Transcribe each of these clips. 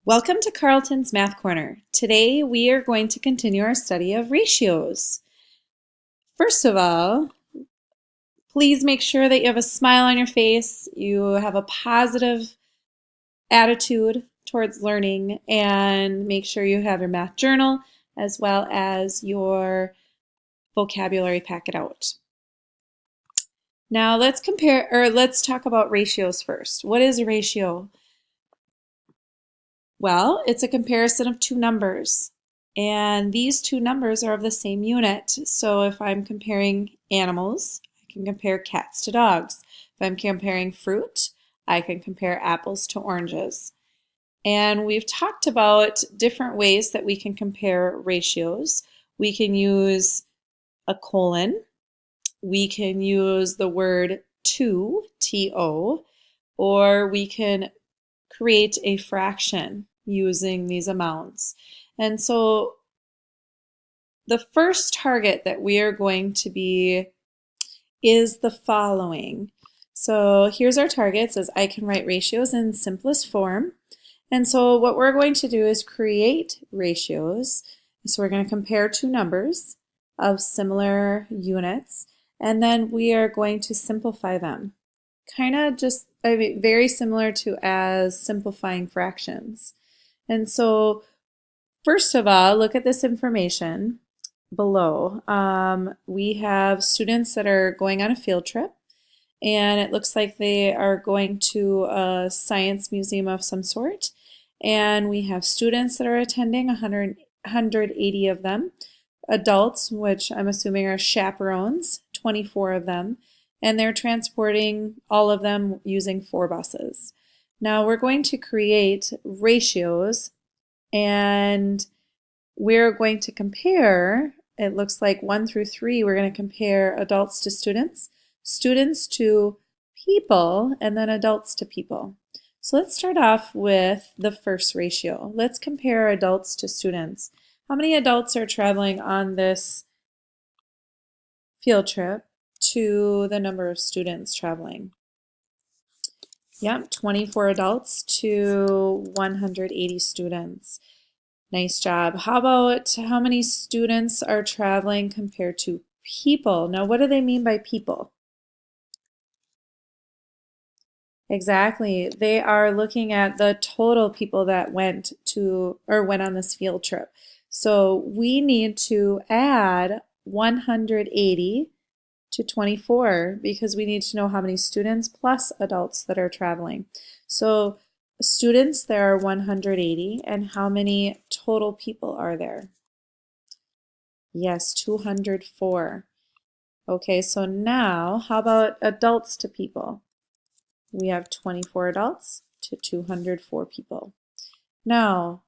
Welcome to Carleton's Math Corner. Today we are going to continue our study of ratios. First of all, please make sure that you have a smile on your face, you have a positive attitude towards learning, and make sure you have your math journal as well as your vocabulary packet out. Now let's talk about ratios first. What is a ratio? Well, it's a comparison of two numbers, and these two numbers are of the same unit. So if I'm comparing animals, I can compare cats to dogs. If I'm comparing fruit, I can compare apples to oranges. And we've talked about different ways that we can compare ratios. We can use a colon. We can use the word to, T-O, or we can create a fraction using these amounts. And so the first target that we are going to be is the following. So here's our target. It says I can write ratios in simplest form. And so what we're going to do is create ratios. So we're going to compare two numbers of similar units, and then we are going to simplify them. Kind of just very similar to as simplifying fractions. And so first of all, look at this information below. We have students that are going on a field trip, and it looks like they are going to a science museum of some sort. And we have students that are attending, 180 of them. Adults, which I'm assuming are chaperones, 24 of them. And they're transporting all of them using 4 buses. Now we're going to create ratios, and we're going to compare, it looks like 1 through 3, we're going to compare adults to students, students to people, and then adults to people. So let's start off with the first ratio. Let's compare adults to students. How many adults are traveling on this field trip to the number of students traveling? Yep, 24 adults to 180 students. Nice job. How about how many students are traveling compared to people? Now, what do they mean by people? Exactly. They are looking at the total people that went on this field trip. So we need to add 180 to 24 because we need to know how many students plus adults that are traveling. So students, there are 180, and how many total people are there? Yes, 204. Okay, so now how about adults to people? We have 24 adults to 204 people. Now,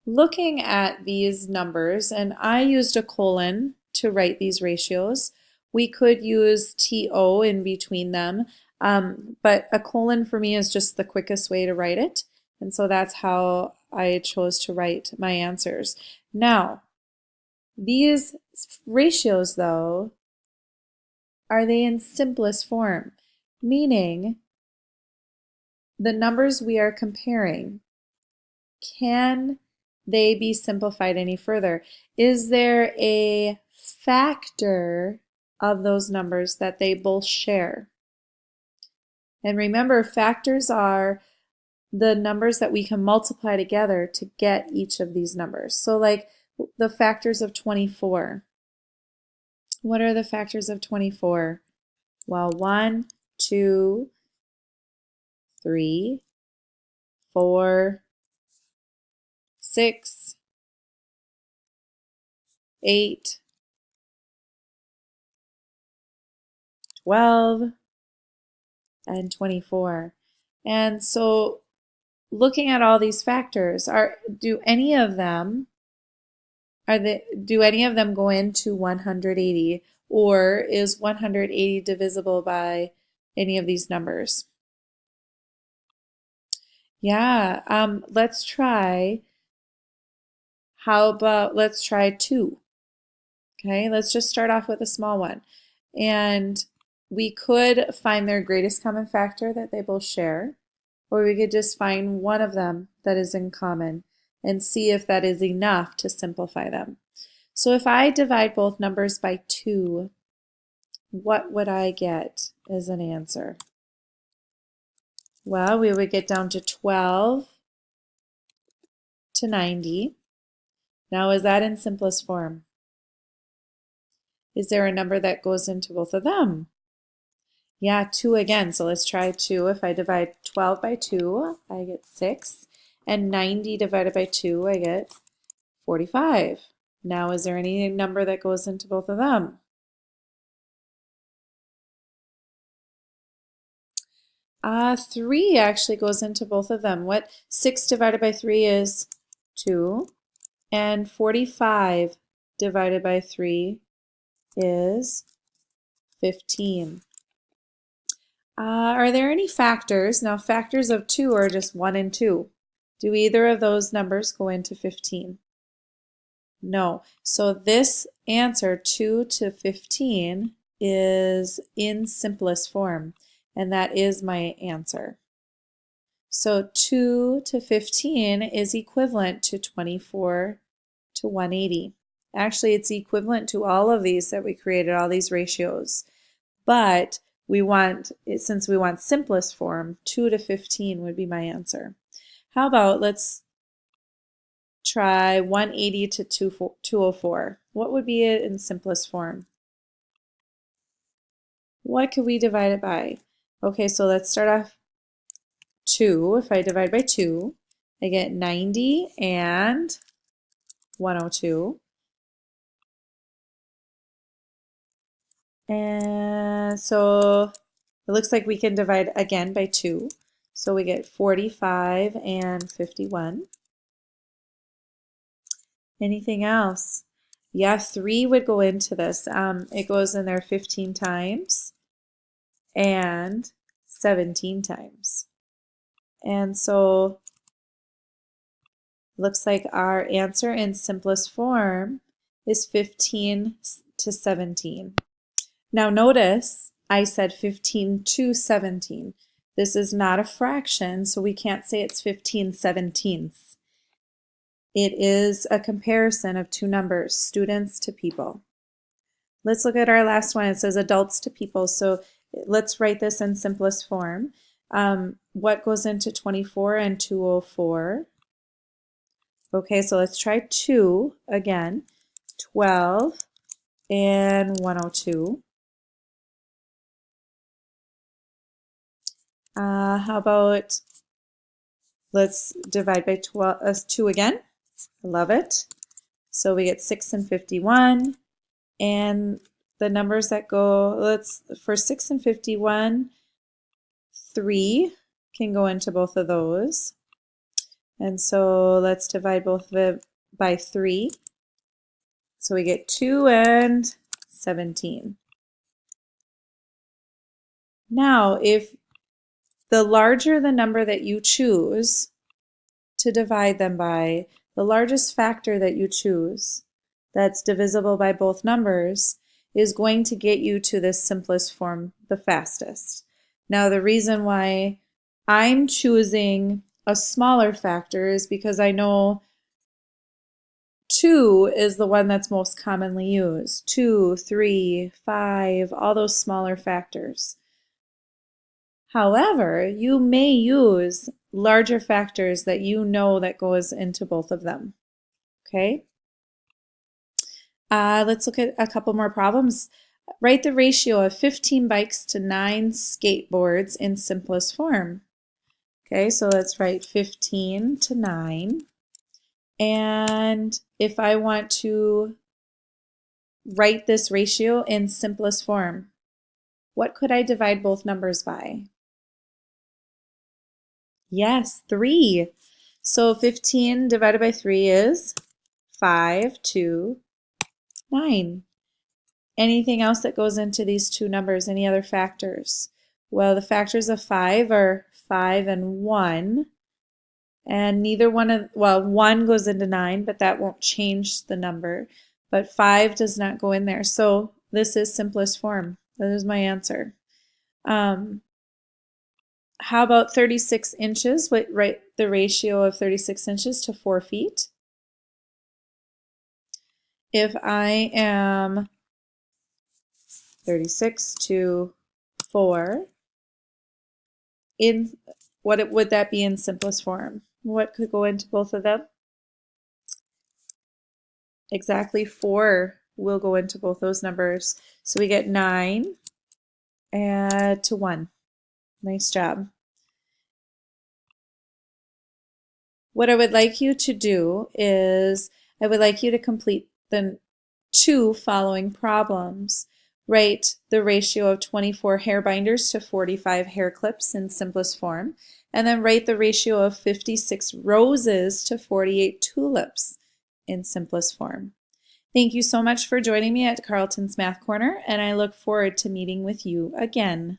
looking at these numbers, and I used a colon to write these ratios. We could use TO in between them, but a colon for me is just the quickest way to write it. And so that's how I chose to write my answers. Now, these ratios, though, are they in simplest form? Meaning, the numbers we are comparing, can they be simplified any further? Is there a factor of those numbers that they both share? And remember, factors are the numbers that we can multiply together to get each of these numbers. So like the factors of 24. What are the factors of 24? Well, 1, 2, 3, 4, 6, 8, 12, and 24. And so looking at all these factors, do any of them go into 180, or is 180 divisible by any of these numbers? Yeah, let's try. Let's try 2. Okay, let's just start off with a small one. And we could find their greatest common factor that they both share, or we could just find one of them that is in common and see if that is enough to simplify them. So if I divide both numbers by 2, what would I get as an answer? Well, we would get down to 12 to 90. Now, is that in simplest form? Is there a number that goes into both of them? Yeah, 2 again. So let's try 2. If I divide 12 by 2, I get 6. And 90 divided by 2, I get 45. Now, is there any number that goes into both of them? 3 actually goes into both of them. 6 divided by 3 is 2. And 45 divided by 3 is 15. Are there any factors? Now, factors of 2 are just 1 and 2. Do either of those numbers go into 15? No. So this answer, 2 to 15, is in simplest form, and that is my answer. So 2 to 15 is equivalent to 24 to 180. Actually, it's equivalent to all of these that we created, all these ratios. But since we want simplest form, 2 to 15 would be my answer. How about let's try 180 to 204. What would be it in simplest form? What could we divide it by? Okay, so let's start off 2. If I divide by 2, I get 90 and 102. And so it looks like we can divide again by 2. So we get 45 and 51. Anything else? Yeah, 3 would go into this. It goes in there 15 times and 17 times. And so looks like our answer in simplest form is 15 to 17. Now notice I said 15 to 17. This is not a fraction, so we can't say it's 15/17. It is a comparison of two numbers, students to people. Let's look at our last one. It says adults to people. So let's write this in simplest form. What goes into 24 and 204? Okay, so let's try 2 again. 12 and 102. How about let's divide by 2 again. I love it. So we get 6 and 51. And the numbers that go, for 6 and 51, 3 can go into both of those. And so let's divide both of it by 3. So we get 2 and 17. Now, if the larger the number that you choose to divide them by, the largest factor that you choose that's divisible by both numbers is going to get you to this simplest form the fastest. Now, the reason why I'm choosing a smaller factor is because I know 2 is the one that's most commonly used. 2, 3, 5, all those smaller factors. However, you may use larger factors that you know that goes into both of them. Okay? Let's look at a couple more problems. Write the ratio of 15 bikes to 9 skateboards in simplest form. Okay, so let's write 15 to 9. And if I want to write this ratio in simplest form, what could I divide both numbers by? Yes, 3. So 15 divided by 3 is 5 to 9. Anything else that goes into these two numbers? Any other factors? Well, the factors of 5 are 5 and 1. And neither one of, well, 1 goes into 9, but that won't change the number. But 5 does not go in there. So this is simplest form. That is my answer. How about 36 inches? Write the ratio of 36 inches to 4 feet. If I am 36 to 4, what would that be in simplest form? What could go into both of them? Exactly 4 will go into both those numbers. So we get 9 to 1. Nice job. What I would like you to do is I would like you to complete the 2 following problems. Write the ratio of 24 hair binders to 45 hair clips in simplest form, and then write the ratio of 56 roses to 48 tulips in simplest form. Thank you so much for joining me at Carleton's Math Corner, and I look forward to meeting with you again.